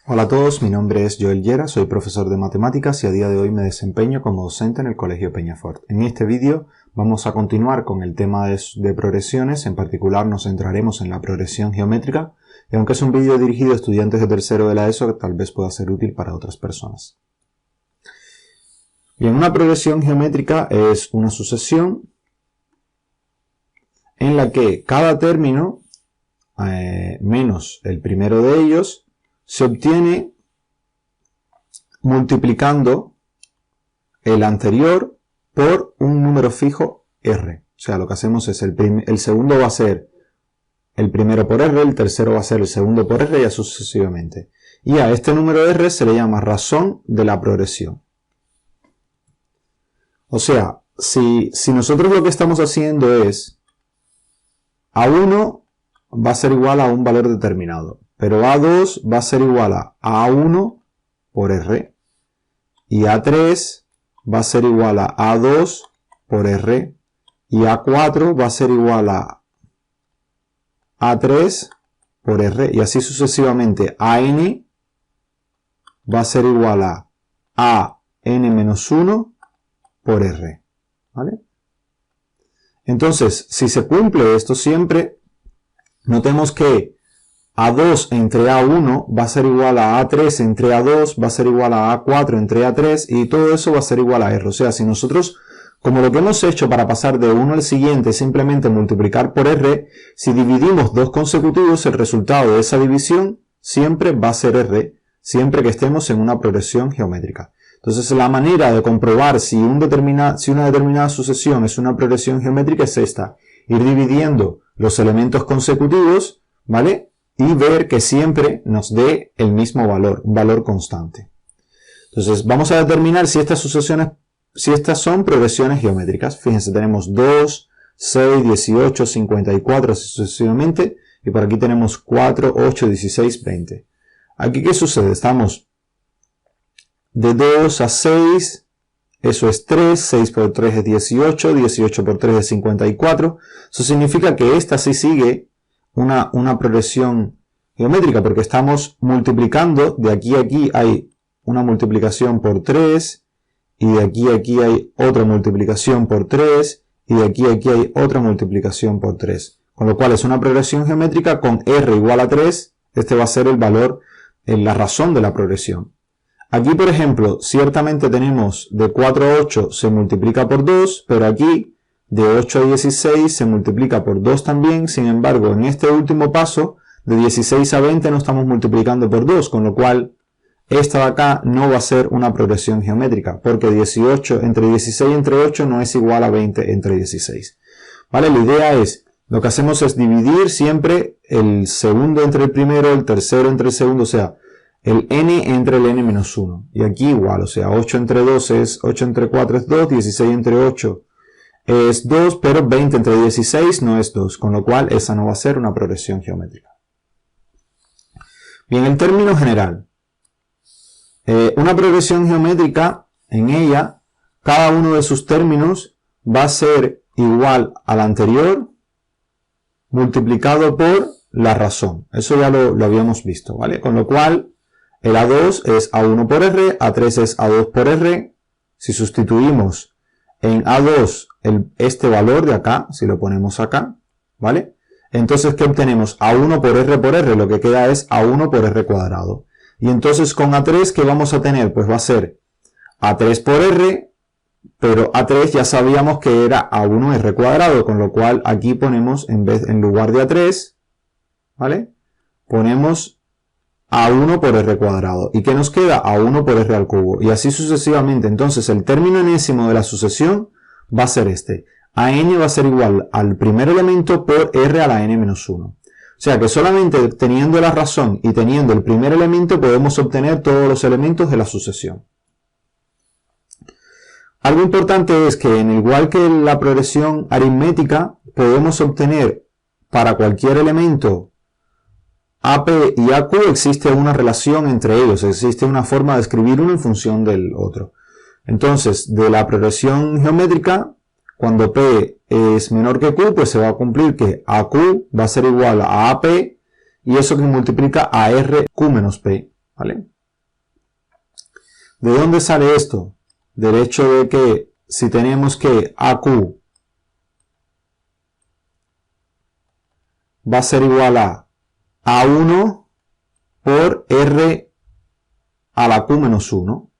Hola a todos, mi nombre es Joel Llera, soy profesor de matemáticas y a día de hoy me desempeño como docente en el Colegio Peñafort. En este vídeo vamos a continuar con el tema de progresiones, en particular nos centraremos en la progresión geométrica, y aunque es un vídeo dirigido a estudiantes de tercero de la ESO, tal vez pueda ser útil para otras personas. Bien, una progresión geométrica es una sucesión en la que cada término menos el primero de ellos se obtiene multiplicando el anterior por un número fijo R. O sea, lo que hacemos es el segundo va a ser el primero por R, el tercero va a ser el segundo por R y así sucesivamente. Y a este número R se le llama razón de la progresión. O sea, si nosotros lo que estamos haciendo es A1 va a ser igual a un valor determinado, pero A2 va a ser igual a A1 por R y A3 va a ser igual a A2 por R y A4 va a ser igual a A3 por R y así sucesivamente. AN va a ser igual a AN-1 por R, ¿vale? Entonces, si se cumple esto siempre, notemos que A2 entre A1 va a ser igual a A3 entre A2, va a ser igual a A4 entre A3 y todo eso va a ser igual a R. O sea, si nosotros, como lo que hemos hecho para pasar de uno al siguiente es simplemente multiplicar por R, si dividimos dos consecutivos, el resultado de esa división siempre va a ser R, siempre que estemos en una progresión geométrica. Entonces, la manera de comprobar si una determinada sucesión es una progresión geométrica es esta: ir dividiendo los elementos consecutivos, ¿vale? Y ver que siempre nos dé el mismo valor, un valor constante. Entonces, vamos a determinar si estas son progresiones geométricas. Fíjense, tenemos 2, 6, 18, 54, así sucesivamente. Y por aquí tenemos 4, 8, 16, 20. Aquí, ¿qué sucede? Estamos de 2 a 6, eso es 3, 6 por 3 es 18, 18 por 3 es 54. Eso significa que esta sí sigue una progresión geométrica, porque estamos multiplicando, de aquí a aquí hay una multiplicación por 3, y de aquí a aquí hay otra multiplicación por 3, y de aquí a aquí hay otra multiplicación por 3. Con lo cual es una progresión geométrica con R igual a 3, este va a ser el valor, la razón de la progresión. Aquí, por ejemplo, ciertamente tenemos de 4 a 8 se multiplica por 2, pero aquí de 8 a 16 se multiplica por 2 también. Sin embargo, en este último paso, de 16 a 20 no estamos multiplicando por 2, con lo cual esta de acá no va a ser una progresión geométrica, porque 18 entre 16 entre 8 no es igual a 20 entre 16. ¿Vale? La idea es, lo que hacemos es dividir siempre el segundo entre el primero, el tercero entre el segundo, o sea, el n entre el n-1. Y aquí igual, o sea, 8 entre 2 es 8 entre 4 es 2, 16 entre 8 es 2, pero 20 entre 16 no es 2, con lo cual esa no va a ser una progresión geométrica. Bien, en términos general, una progresión geométrica, en ella, cada uno de sus términos va a ser igual al anterior multiplicado por la razón. Eso ya lo habíamos visto, ¿vale? Con lo cual, el A2 es A1 por R, A3 es A2 por R. Si sustituimos en A2 este valor de acá, si lo ponemos acá, ¿vale? Entonces, ¿qué obtenemos? A1 por R, lo que queda es A1 por R cuadrado. Y entonces con A3, ¿qué vamos a tener? Pues va a ser A3 por R, pero A3 ya sabíamos que era A1 R cuadrado, con lo cual aquí ponemos, en lugar de A3, ¿vale? Ponemos A1 por R cuadrado. ¿Y qué nos queda? A1 por R al cubo. Y así sucesivamente. Entonces el término enésimo de la sucesión va a ser este. AN va a ser igual al primer elemento por R a la n-1. O sea que solamente teniendo la razón y teniendo el primer elemento podemos obtener todos los elementos de la sucesión. Algo importante es que, igual que en la progresión aritmética, podemos obtener para cualquier elemento AP y AQ existe una relación entre ellos, existe una forma de escribir uno en función del otro. Entonces, de la progresión geométrica, cuando P es menor que Q, pues se va a cumplir que AQ va a ser igual a AP, y eso que multiplica a RQ menos P. ¿vale? ¿De dónde sale esto? Del hecho de que si tenemos que AQ va a ser igual a A1 por R a la Q menos 1.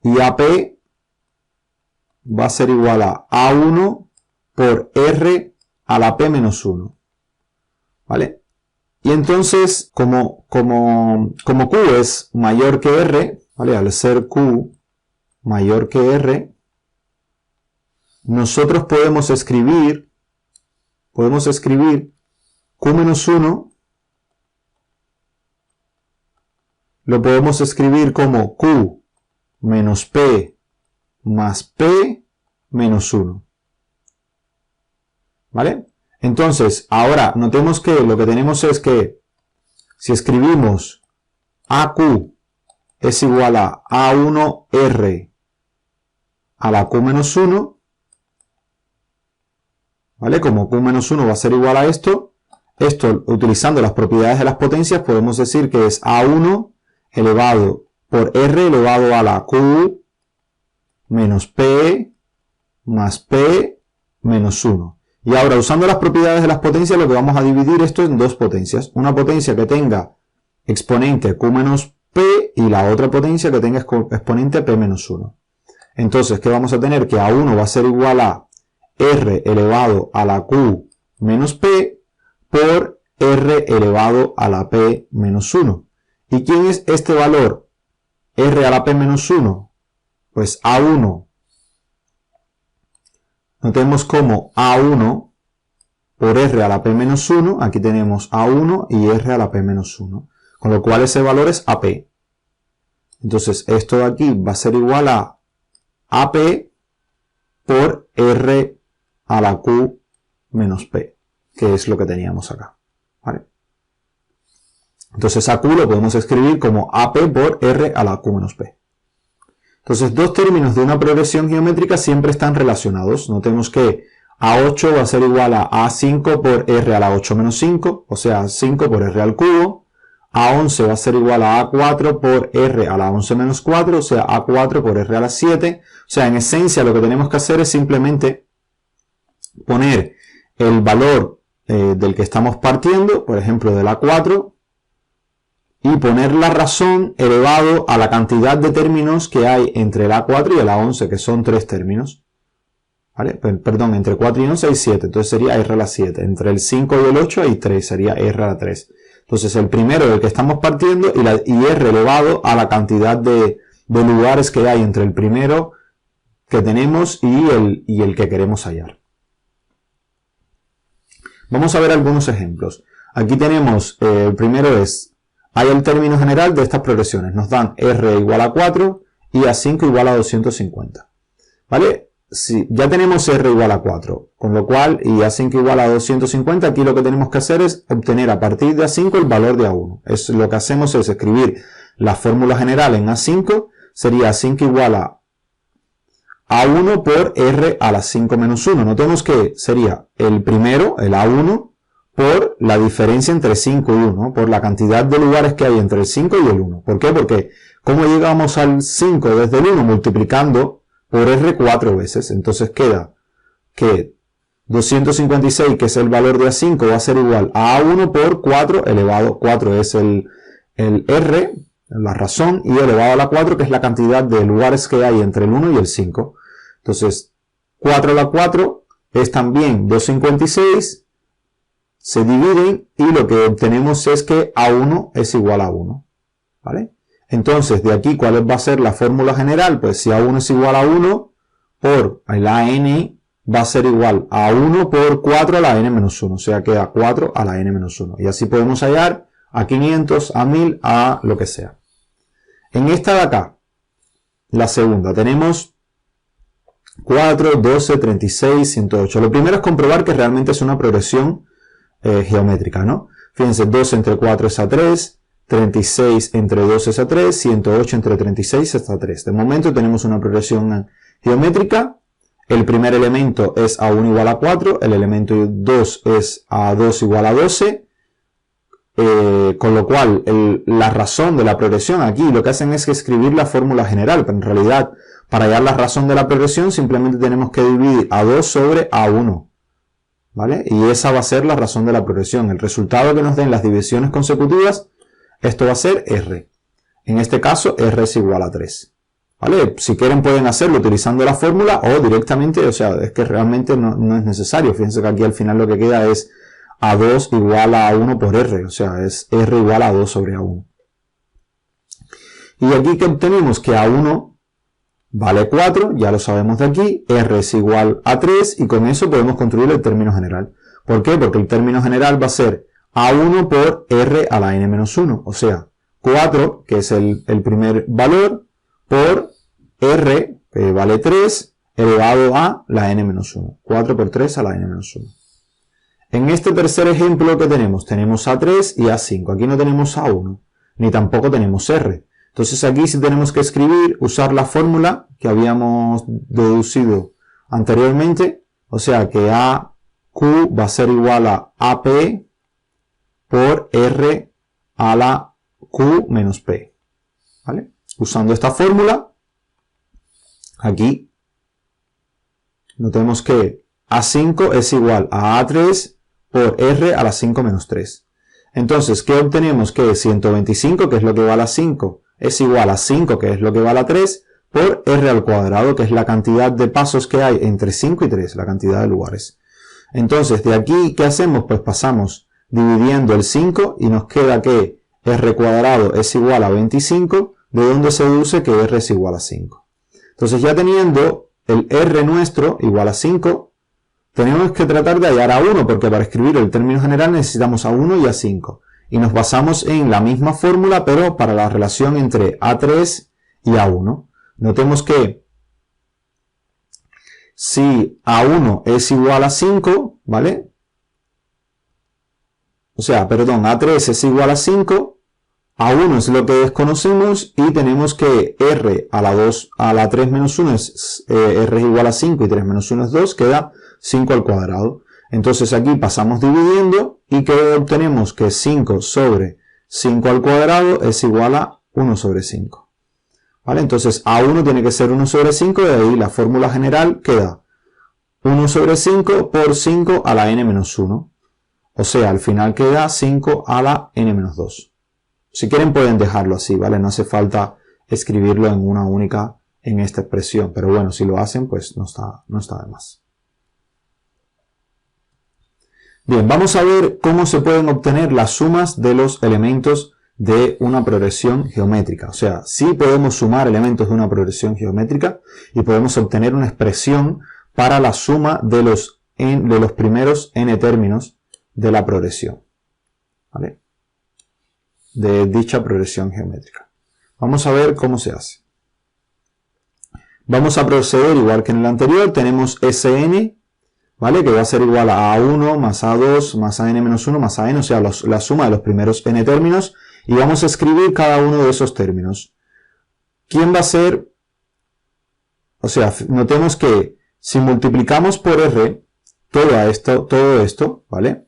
Y AP va a ser igual a A1 por R a la P menos 1. ¿Vale? Y entonces, como Q es mayor que R, ¿vale? Al ser Q mayor que R, nosotros podemos escribir Q menos 1, lo podemos escribir como Q menos P más P menos 1. ¿Vale? Entonces, ahora notemos que lo que tenemos es que si escribimos AQ es igual a A1R a la Q menos 1, ¿vale? Como Q menos 1 va a ser igual a esto, utilizando las propiedades de las potencias podemos decir que es A1 elevado por R elevado a la Q menos P más P menos 1. Y ahora, usando las propiedades de las potencias, lo que vamos a dividir esto en dos potencias. Una potencia que tenga exponente Q menos P y la otra potencia que tenga exponente P menos 1. Entonces, ¿qué vamos a tener? Que A1 va a ser igual a R elevado a la Q menos P por R elevado a la P menos 1. ¿Y quién es este valor? R a la P menos 1. Pues A1. Notemos como A1 por R a la P menos 1. Aquí tenemos A1 y R a la P menos 1. Con lo cual ese valor es AP. Entonces esto de aquí va a ser igual a AP por R a la Q menos P, que es lo que teníamos acá. ¿Vale? Entonces a Q lo podemos escribir como AP por R a la Q menos P. Entonces dos términos de una progresión geométrica siempre están relacionados. Notemos que A8 va a ser igual a A5 por R a la 8 menos 5, o sea, 5 por R al cubo. A11 va a ser igual a A4 por R a la 11 menos 4, o sea, A4 por R a la 7. O sea, en esencia lo que tenemos que hacer es simplemente poner el valor del que estamos partiendo, por ejemplo del A4, y poner la razón elevado a la cantidad de términos que hay entre el A4 y el A11, que son 3 términos. ¿Vale? Perdón, entre 4 y 11 hay 7, entonces sería R a la 7. Entre el 5 y el 8 hay 3, sería R a la 3. Entonces el primero del que estamos partiendo y R elevado a la cantidad de lugares que hay entre el primero que tenemos y el que queremos hallar. Vamos a ver algunos ejemplos. Aquí tenemos, el primero hay el término general de estas progresiones. Nos dan R igual a 4 y A5 igual a 250. ¿Vale? Si ya tenemos R igual a 4, con lo cual, y A5 igual a 250, aquí lo que tenemos que hacer es obtener a partir de A5 el valor de A1. Lo que hacemos es escribir la fórmula general en A5, sería A5 igual a A1 por R a la 5 menos 1. Notemos que sería el primero, el A1, por la diferencia entre 5 y 1, por la cantidad de lugares que hay entre el 5 y el 1. ¿Por qué? Porque ¿cómo llegamos al 5 desde el 1? Multiplicando por R 4 veces. Entonces queda que 256, que es el valor de A5, va a ser igual a A1 por 4 elevado a 4, es el R, la razón, y elevado a la 4, que es la cantidad de lugares que hay entre el 1 y el 5. Entonces, 4 a la 4 es también 256, se dividen y lo que obtenemos es que A1 es igual a 1. ¿Vale? Entonces, de aquí, ¿cuál va a ser la fórmula general? Pues si A1 es igual a 1, por el AN va a ser igual a 1 por 4 a la n menos 1. O sea, queda 4 a la n menos 1. Y así podemos hallar a 500, a 1000, a lo que sea. En esta de acá, la segunda, tenemos 4, 12, 36, 108. Lo primero es comprobar que realmente es una progresión geométrica, ¿no? Fíjense, 2 entre 4 es A3, 36 entre 2 es A3, 108 entre 36 es A3. De momento tenemos una progresión geométrica. El primer elemento es A1 igual a 4, el elemento 2 es A2 igual a 12. Con lo cual, la razón de la progresión aquí lo que hacen es escribir la fórmula general, pero en realidad, para hallar la razón de la progresión, simplemente tenemos que dividir A2 sobre A1. ¿Vale? Y esa va a ser la razón de la progresión. El resultado que nos den las divisiones consecutivas, esto va a ser R. En este caso, R es igual a 3. ¿Vale? Si quieren pueden hacerlo utilizando la fórmula o directamente, o sea, es que realmente no es necesario. Fíjense que aquí al final lo que queda es A2 igual a A1 por R, o sea, es R igual a 2 sobre A1. Y aquí que obtenemos que A1 vale 4, ya lo sabemos de aquí, R es igual a 3 y con eso podemos construir el término general. ¿Por qué? Porque el término general va a ser A1 por R a la n-1, o sea, 4, que es el primer valor, por R, que vale 3, elevado a la n-1. 4 por 3 a la n-1. En este tercer ejemplo que tenemos A3 y A5. Aquí no tenemos A1, ni tampoco tenemos R. Entonces aquí sí tenemos que escribir, usar la fórmula que habíamos deducido anteriormente. O sea que AQ va a ser igual a AP por R a la Q menos P. ¿Vale? Usando esta fórmula, aquí notemos que A5 es igual a A3 por R a la 5 menos 3. Entonces, ¿qué obtenemos? Que 125, que es lo que vale a 5, es igual a 5, que es lo que vale a 3, por R al cuadrado, que es la cantidad de pasos que hay entre 5 y 3, la cantidad de lugares. Entonces, de aquí, ¿qué hacemos? Pues pasamos dividiendo el 5 y nos queda que R cuadrado es igual a 25, de donde se deduce que R es igual a 5. Entonces, ya teniendo el R nuestro igual a 5, tenemos que tratar de hallar a 1, porque para escribir el término general necesitamos a 1 y a 5. Y nos basamos en la misma fórmula, pero para la relación entre A3 y A1. Notemos que si A1 es igual a 5, ¿vale? O sea, perdón, A3 es igual a 5, A1 es lo que desconocemos y tenemos que R a la 3 menos 1 es R es igual a 5 y 3 menos 1 es 2, queda 5 al cuadrado. Entonces aquí pasamos dividiendo y que obtenemos que 5 sobre 5 al cuadrado es igual a 1 sobre 5. ¿Vale? Entonces A1 tiene que ser 1 sobre 5 y de ahí la fórmula general queda 1 sobre 5 por 5 a la n-1. O sea, al final queda 5 a la n-2. Si quieren pueden dejarlo así, ¿vale? No hace falta escribirlo en una única en esta expresión. Pero bueno, si lo hacen, pues no está de más. Bien, vamos a ver cómo se pueden obtener las sumas de los elementos de una progresión geométrica. O sea, sí podemos sumar elementos de una progresión geométrica y podemos obtener una expresión para la suma de los primeros n términos de la progresión. ¿Vale? De dicha progresión geométrica. Vamos a ver cómo se hace. Vamos a proceder igual que en el anterior. Tenemos Sn, ¿vale? Que va a ser igual a A1 más A2 más AN-1 más AN, o sea, la suma de los primeros n términos, y vamos a escribir cada uno de esos términos. ¿Quién va a ser? O sea, notemos que si multiplicamos por R todo esto, ¿vale?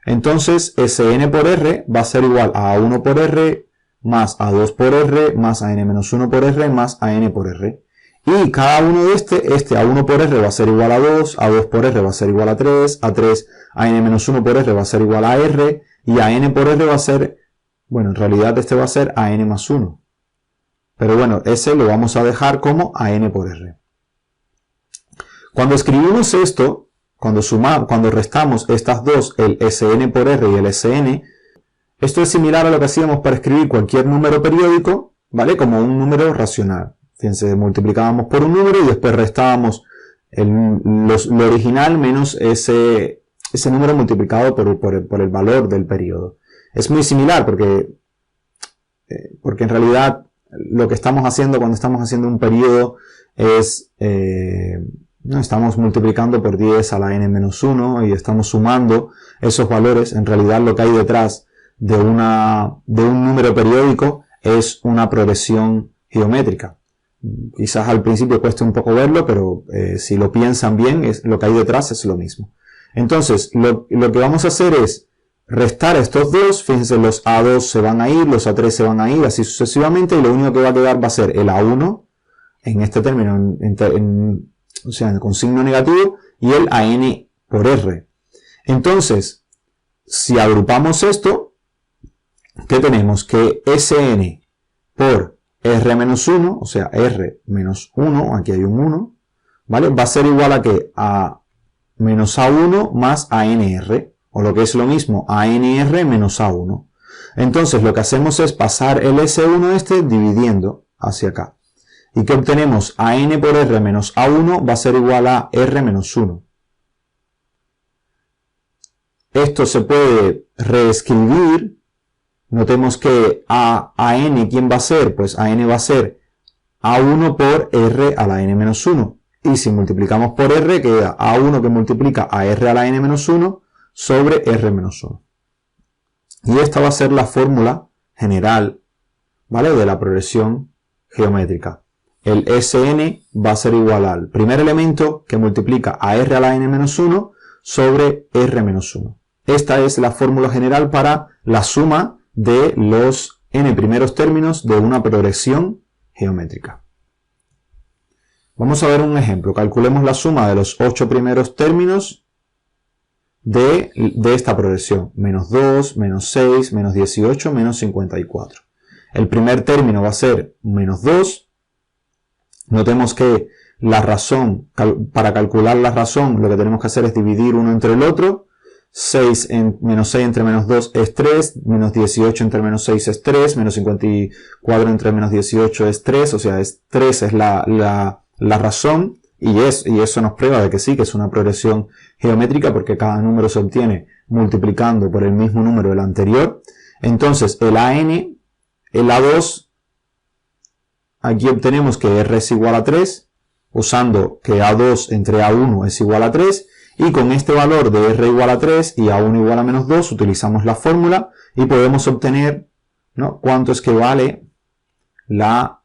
Entonces, Sn por R va a ser igual a A1 por R más A2 por R más AN-1 por R más AN por R. Y cada uno de este A1 por R va a ser igual a 2, A2 por R va a ser igual a 3, A3, AN-1 por R va a ser igual a R, y AN por R va a ser, bueno, en realidad este va a ser AN más 1. Pero bueno, ese lo vamos a dejar como AN por R. Cuando escribimos esto, cuando restamos estas dos, el Sn por R y el Sn, esto es similar a lo que hacíamos para escribir cualquier número periódico, ¿vale? Como un número racional. Fíjense, multiplicábamos por un número y después restábamos lo original menos ese número multiplicado por el valor del periodo. Es muy similar porque en realidad lo que estamos haciendo cuando estamos haciendo un periodo es, no estamos multiplicando por 10 a la n-1 y estamos sumando esos valores. En realidad lo que hay detrás de un número periódico es una progresión geométrica. Quizás al principio cueste un poco verlo, pero si lo piensan bien, lo que hay detrás es lo mismo. Entonces, lo que vamos a hacer es restar estos dos, fíjense, los A2 se van a ir, los A3 se van a ir, así sucesivamente, y lo único que va a quedar va a ser el A1, en este término, o sea, con signo negativo, y el AN por R. Entonces, si agrupamos esto, ¿qué tenemos? Que SN por R-1, o sea, R-1, aquí hay un 1, ¿vale? Va a ser igual a que a menos A1 más ANR, o lo que es lo mismo, ANR menos A1. Entonces, lo que hacemos es pasar el S1 este dividiendo hacia acá. ¿Y qué obtenemos? AN por R menos A1 va a ser igual a R menos 1. Esto se puede reescribir. Notemos que AN, ¿quién va a ser? Pues AN va a ser A1 por R a la N menos 1. Y si multiplicamos por R, queda A1 que multiplica a R a la N menos 1 sobre R menos 1. Y esta va a ser la fórmula general, ¿vale?, de la progresión geométrica. El Sn va a ser igual al primer elemento que multiplica a R a la N menos 1 sobre R menos 1. Esta es la fórmula general para la suma de los n primeros términos de una progresión geométrica. Vamos a ver un ejemplo. Calculemos la suma de los 8 primeros términos de esta progresión. Menos 2, menos 6, menos 18, menos 54. El primer término va a ser menos 2. Notemos que la razón, para calcular la razón, lo que tenemos que hacer es dividir uno entre el otro. Menos 6 entre menos 2 es 3, menos 18 entre menos 6 es 3, menos 54 entre menos 18 es 3, o sea, 3 es la razón, y eso nos prueba de que sí, que es una progresión geométrica, porque cada número se obtiene multiplicando por el mismo número del anterior. Entonces, el AN, el A2, aquí obtenemos que R es igual a 3, usando que A2 entre A1 es igual a 3, y con este valor de R igual a 3 y A1 igual a menos 2 utilizamos la fórmula y podemos obtener, ¿no?, cuánto es que vale la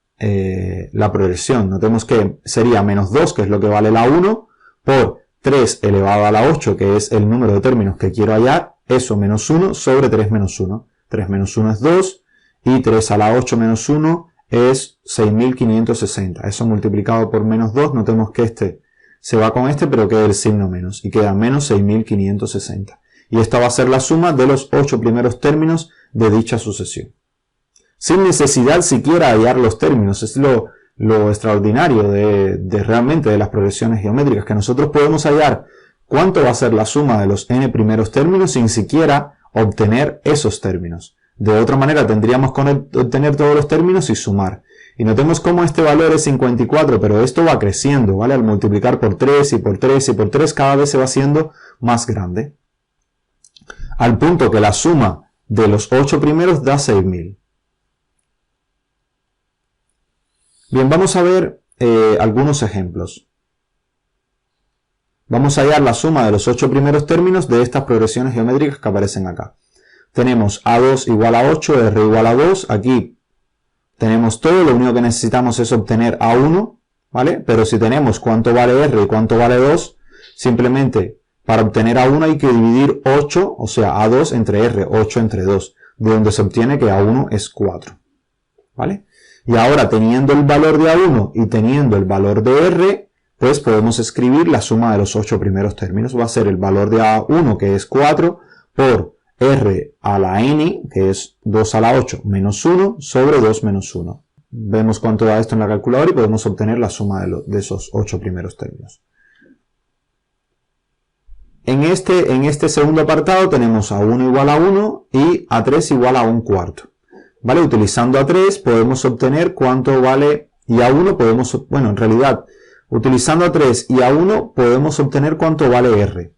progresión. Notemos que sería menos 2, que es lo que vale la 1, por 3 elevado a la 8, que es el número de términos que quiero hallar, eso menos 1 sobre 3 menos 1. 3 menos 1 es 2 y 3 a la 8 menos 1 es 6560. Eso multiplicado por menos 2, notemos que este se va con este, pero queda el signo menos, y queda menos 6560. Y esta va a ser la suma de los 8 primeros términos de dicha sucesión. Sin necesidad siquiera hallar los términos. Es lo extraordinario de realmente de las progresiones geométricas, que nosotros podemos hallar cuánto va a ser la suma de los n primeros términos sin siquiera obtener esos términos. De otra manera tendríamos que obtener todos los términos y sumar. Y notemos cómo este valor es 54, pero esto va creciendo, ¿vale? Al multiplicar por 3 y por 3 y por 3, cada vez se va haciendo más grande. Al punto que la suma de los 8 primeros da 6000. Bien, vamos a ver algunos ejemplos. Vamos a hallar la suma de los 8 primeros términos de estas progresiones geométricas que aparecen acá. Tenemos A2 igual a 8, R igual a 2, aquí tenemos todo, lo único que necesitamos es obtener A1, ¿vale? Pero si tenemos cuánto vale R y cuánto vale 2, simplemente para obtener A1 hay que dividir 8, o sea, A2 entre R, 8 entre 2, de donde se obtiene que A1 es 4, ¿vale? Y ahora, teniendo el valor de A1 y teniendo el valor de R, pues podemos escribir la suma de los 8 primeros términos. Va a ser el valor de A1, que es 4, por R a la N, que es 2 a la 8 menos 1, sobre 2 menos 1. Vemos cuánto da esto en la calculadora y podemos obtener la suma de esos 8 primeros términos. En este segundo apartado tenemos A1 igual a 1 y A3 igual a 1/4. ¿Vale? Utilizando A3 podemos obtener cuánto vale, y A1 podemos, bueno, en realidad, utilizando A3 y A1 podemos obtener cuánto vale R,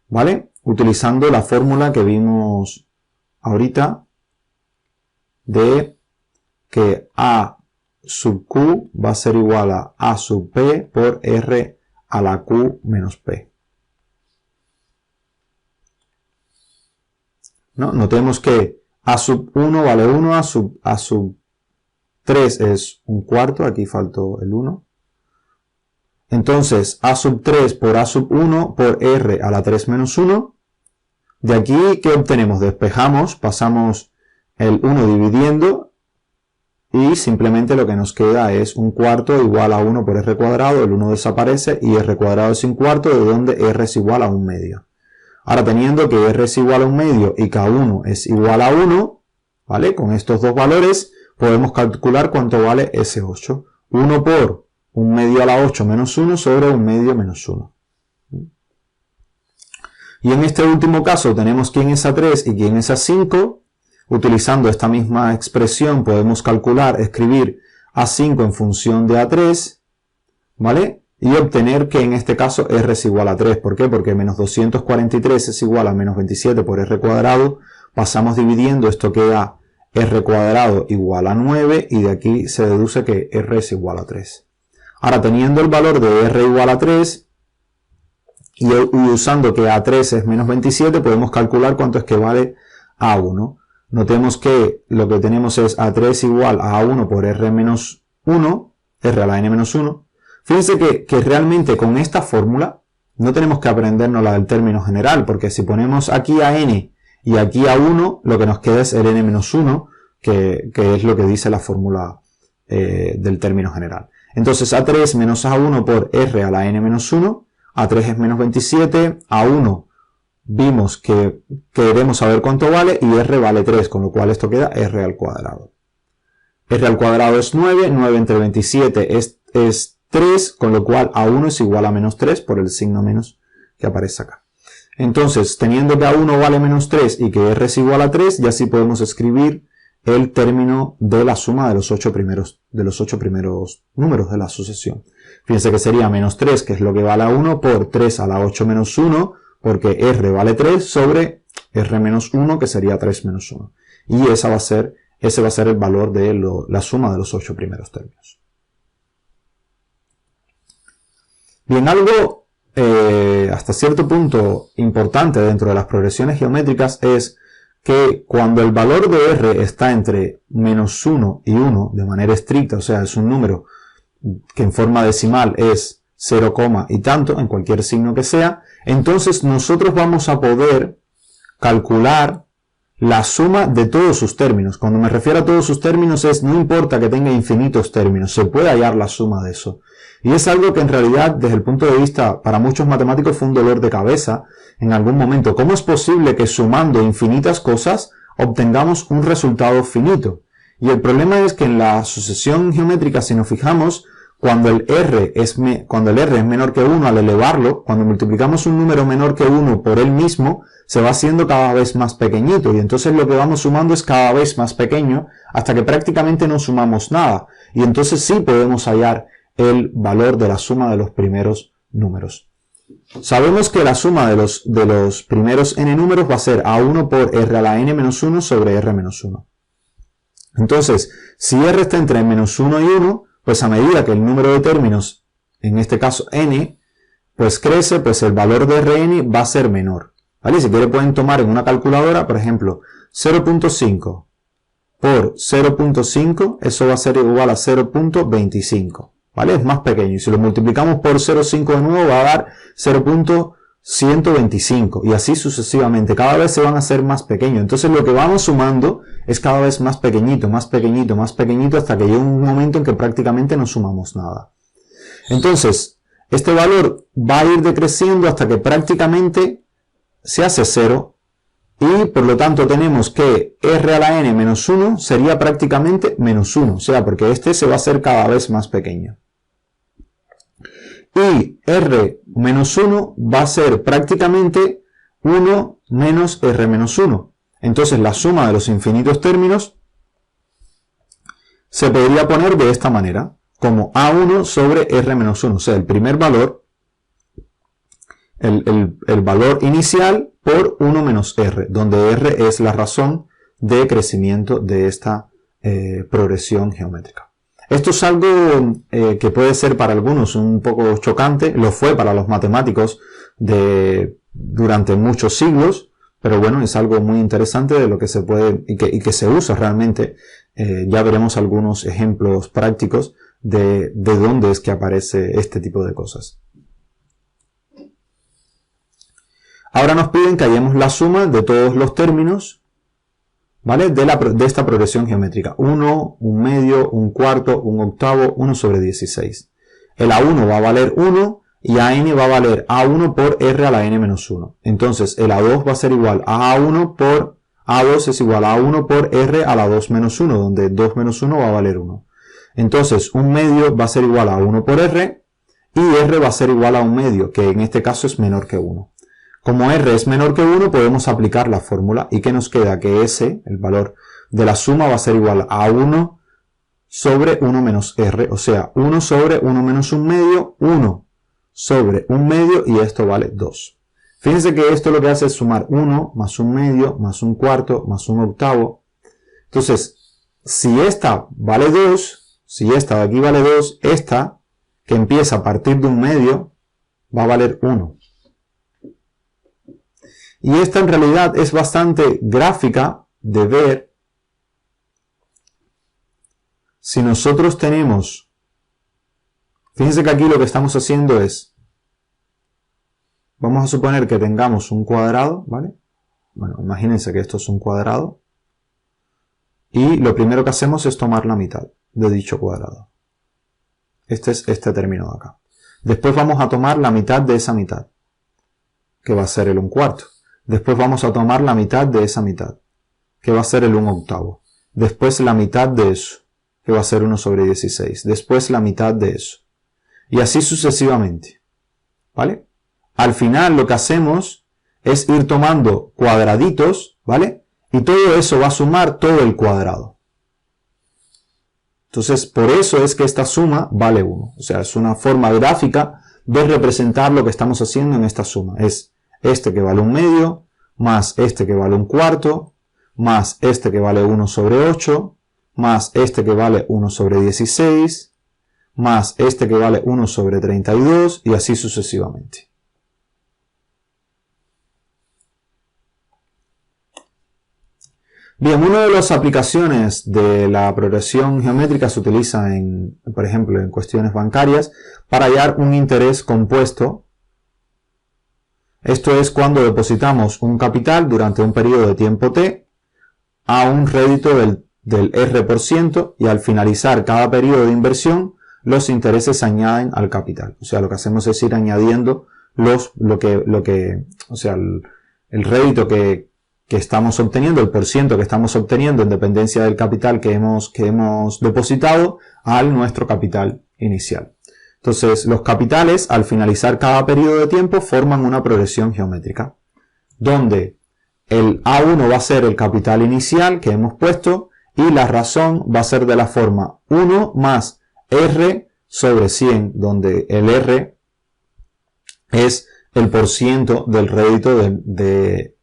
¿vale? Utilizando la fórmula que vimos ahorita de que A sub Q va a ser igual a A sub P por R a la Q menos P. ¿No? Notemos que A sub 1 vale 1, A sub 3 es 1/4, aquí faltó el 1. Entonces, A sub 3 por A sub 1 por R a la 3 menos 1 De aquí, ¿qué obtenemos? Despejamos, pasamos el 1 dividiendo y simplemente lo que nos queda es un cuarto igual a 1 por r cuadrado, el 1 desaparece y r cuadrado es un cuarto, de donde r es igual a 1 medio. Ahora, teniendo que r es igual a 1 medio y k1 es igual a 1, ¿vale? Con estos dos valores podemos calcular cuánto vale ese 8. 1 por 1 medio a la 8 menos 1 sobre 1 medio menos 1. Y en este último caso tenemos quién es A3 y quién es A5. Utilizando esta misma expresión podemos calcular, escribir A5 en función de A3, ¿vale? Y obtener que en este caso R es igual a 3. ¿Por qué? Porque menos 243 es igual a menos 27 por R cuadrado. Pasamos dividiendo, esto queda R cuadrado igual a 9 y de aquí se deduce que R es igual a 3. Ahora, teniendo el valor de R igual a 3, y usando que A3 es menos 27, podemos calcular cuánto es que vale A1. Notemos que lo que tenemos es A3 igual a A1 por R menos 1, R a la N menos 1. Fíjense que realmente con esta fórmula no tenemos que aprendernos la del término general, porque si ponemos aquí a N y aquí a 1, lo que nos queda es el N menos 1, que es lo que dice la fórmula del término general. Entonces A3 menos A1 por R a la N menos 1, A3 es menos 27, A1 vimos que queremos saber cuánto vale y R vale 3, con lo cual esto queda R al cuadrado. R al cuadrado es 9, 9 entre 27 es 3, con lo cual A1 es igual a menos 3 por el signo menos que aparece acá. Entonces, teniendo que A1 vale menos 3 y que R es igual a 3, ya sí podemos escribir el término de la suma de los 8 primeros números de la sucesión. Fíjense que sería menos 3, que es lo que vale A1, por 3 a la 8 menos 1, porque R vale 3, sobre R menos 1, que sería 3 menos 1. Y ese va a ser el valor de la suma de los 8 primeros términos. Bien, algo hasta cierto punto importante dentro de las progresiones geométricas es que cuando el valor de R está entre menos 1 y 1 de manera estricta, o sea, es un número que en forma decimal es 0, y tanto, en cualquier signo que sea, entonces nosotros vamos a poder calcular la suma de todos sus términos. Cuando me refiero a todos sus términos es, no importa que tenga infinitos términos, se puede hallar la suma de eso. Y es algo que en realidad, desde el punto de vista, para muchos matemáticos fue un dolor de cabeza en algún momento. ¿Cómo es posible que sumando infinitas cosas obtengamos un resultado finito? Y el problema es que en la sucesión geométrica, si nos fijamos, cuando el R es menor que 1 al elevarlo, cuando multiplicamos un número menor que 1 por él mismo, se va haciendo cada vez más pequeñito. Y entonces lo que vamos sumando es cada vez más pequeño, hasta que prácticamente no sumamos nada. Y entonces sí podemos hallar el valor de la suma de los primeros números. Sabemos que la suma de los primeros n números va a ser A1 por R a la N menos 1 sobre R menos 1. Entonces, si R está entre menos 1 y 1, pues a medida que el número de términos, en este caso n, pues crece, pues el valor de Rn va a ser menor. ¿Vale? Si quieren pueden tomar en una calculadora, por ejemplo, 0.5 por 0.5, eso va a ser igual a 0.25. ¿Vale? Es más pequeño. Y si lo multiplicamos por 0.5 de nuevo, va a dar 0.125. Y así sucesivamente. Cada vez se van a hacer más pequeños. Entonces lo que vamos sumando es cada vez más pequeñito, más pequeñito, más pequeñito, hasta que llega un momento en que prácticamente no sumamos nada. Entonces, este valor va a ir decreciendo hasta que prácticamente se hace 0. Y por lo tanto tenemos que R a la N menos 1 sería prácticamente menos 1. O sea, porque este se va a hacer cada vez más pequeño. Y R menos 1 va a ser prácticamente 1 menos R menos 1. Entonces la suma de los infinitos términos se podría poner de esta manera, como A1 sobre R menos 1. O sea, el primer valor, el valor inicial por 1 menos R, donde R es la razón de crecimiento de esta progresión geométrica. Esto es algo que puede ser para algunos un poco chocante, lo fue para los matemáticos durante muchos siglos, pero bueno, es algo muy interesante de lo que se puede y que se usa realmente. Ya veremos algunos ejemplos prácticos de dónde es que aparece este tipo de cosas. Ahora nos piden que hallemos la suma de todos los términos, ¿vale? De esta progresión geométrica. 1, 1 medio, 1 cuarto, 1 octavo, 1 sobre 16. El A1 va a valer 1 y AN va a valer A1 por R a la N menos 1. Entonces el A2 va a ser igual a A1 por A2 es igual a A1 por R a la 2 menos 1, donde 2 menos 1 va a valer 1. Entonces 1 medio va a ser igual a 1 por R y R va a ser igual a 1 medio, que en este caso es menor que 1. Como R es menor que 1, podemos aplicar la fórmula. ¿Y qué nos queda? Que S, el valor de la suma, va a ser igual a 1 sobre 1 menos R. O sea, 1 sobre 1 menos 1 medio, 1 sobre 1 medio, y esto vale 2. Fíjense que esto lo que hace es sumar 1 más 1 medio más 1 cuarto más 1 octavo. Entonces, si esta vale 2, si esta de aquí vale 2, esta, que empieza a partir de 1 medio, va a valer 1. Y esta en realidad es bastante gráfica de ver. Si nosotros tenemos, fíjense que aquí lo que estamos haciendo es, vamos a suponer que tengamos un cuadrado, ¿vale? Bueno, imagínense que esto es un cuadrado. Y lo primero que hacemos es tomar la mitad de dicho cuadrado. Este es este término de acá. Después vamos a tomar la mitad de esa mitad, que va a ser el 1 cuarto. Después vamos a tomar la mitad de esa mitad, que va a ser el 1 octavo. Después la mitad de eso, que va a ser 1 sobre 16. Después la mitad de eso. Y así sucesivamente. ¿Vale? Al final lo que hacemos es ir tomando cuadraditos, ¿vale? Y todo eso va a sumar todo el cuadrado. Entonces, por eso es que esta suma vale 1. O sea, es una forma gráfica de representar lo que estamos haciendo en esta suma. Es este que vale 1 medio, más este que vale 1 cuarto, más este que vale 1 sobre 8, más este que vale 1 sobre 16, más este que vale 1 sobre 32, y así sucesivamente. Bien, una de las aplicaciones de la progresión geométrica se utiliza, por ejemplo, en cuestiones bancarias, para hallar un interés compuesto. Esto es cuando depositamos un capital durante un periodo de tiempo t a un rédito del R% y al finalizar cada periodo de inversión los intereses se añaden al capital. O sea, lo que hacemos es ir añadiendo el rédito que estamos obteniendo, el porciento que estamos obteniendo en dependencia del capital que hemos depositado a nuestro capital inicial. Entonces, los capitales, al finalizar cada periodo de tiempo, forman una progresión geométrica, donde el A1 va a ser el capital inicial que hemos puesto, y la razón va a ser de la forma 1 más R sobre 100, donde el R es el porciento del rédito de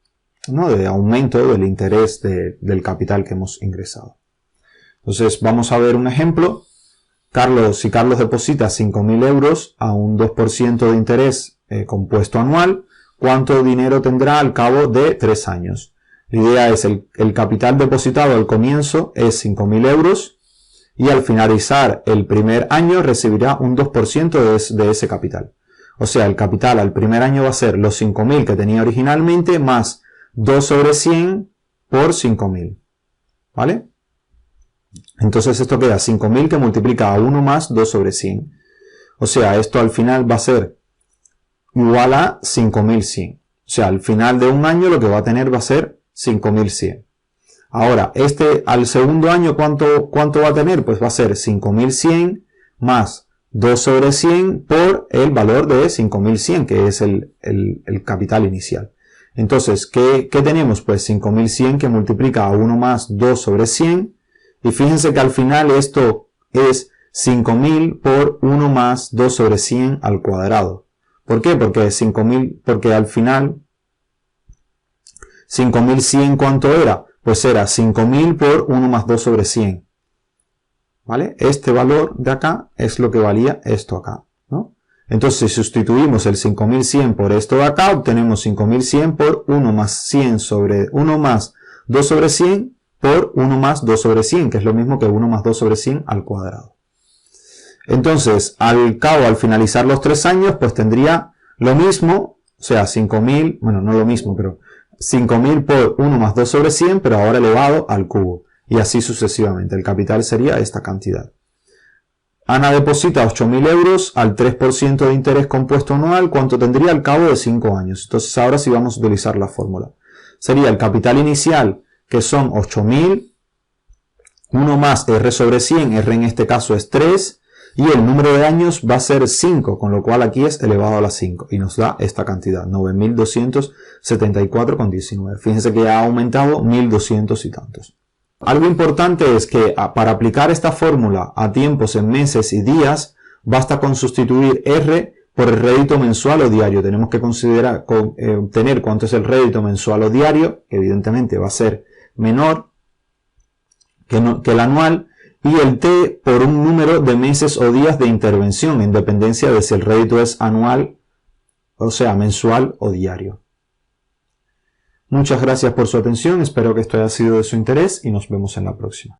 aumento del interés del capital que hemos ingresado. Entonces, vamos a ver un ejemplo. Si Carlos deposita 5.000 euros a un 2% de interés compuesto anual, ¿cuánto dinero tendrá al cabo de 3 años? La idea es el capital depositado al comienzo es 5.000 euros y al finalizar el primer año recibirá un 2% de ese capital. O sea, el capital al primer año va a ser los 5.000 que tenía originalmente más 2 sobre 100 por 5.000. ¿Vale? Entonces esto queda 5.000 que multiplica a 1 más 2 sobre 100. O sea, esto al final va a ser igual a 5.100. O sea, al final de un año lo que va a tener va a ser 5.100. Ahora, al segundo año, ¿cuánto va a tener? Pues va a ser 5.100 más 2 sobre 100 por el valor de 5.100, que es el capital inicial. Entonces, ¿qué tenemos? Pues 5.100 que multiplica a 1 más 2 sobre 100. Y fíjense que al final esto es 5.000 por 1 más 2 sobre 100 al cuadrado. ¿Por qué? Porque al final 5.100 ¿cuánto era? Pues era 5.000 por 1 más 2 sobre 100. ¿Vale? Este valor de acá es lo que valía esto acá, ¿no? Entonces, si sustituimos el 5.100 por esto de acá, obtenemos 5.100 por 1 más 100 sobre 1 más 2 sobre 100 por 1 más 2 sobre 100, que es lo mismo que 1 más 2 sobre 100 al cuadrado. Entonces, al finalizar los 3 años, pues tendría lo mismo, O sea, 5.000, bueno, no lo mismo, pero 5.000 por 1 más 2 sobre 100, pero ahora elevado al cubo. Y así sucesivamente. El capital sería esta cantidad. Ana deposita 8.000 euros al 3% de interés compuesto anual. ¿Cuánto tendría al cabo de 5 años? Entonces ahora sí vamos a utilizar la fórmula. Sería el capital inicial, que son 8.000, 1 más R sobre 100, R en este caso es 3, y el número de años va a ser 5, con lo cual aquí es elevado a la 5, y nos da esta cantidad, 9.274,19. Fíjense que ha aumentado 1.200 y tantos. Algo importante es que para aplicar esta fórmula a tiempos en meses y días, basta con sustituir R por el rédito mensual o diario. Tenemos que considerar obtener cuánto es el rédito mensual o diario, que evidentemente va a ser menor que el anual, y el T por un número de meses o días de intervención, en dependencia de si el rédito es anual, o sea, mensual o diario. Muchas gracias por su atención, espero que esto haya sido de su interés y nos vemos en la próxima.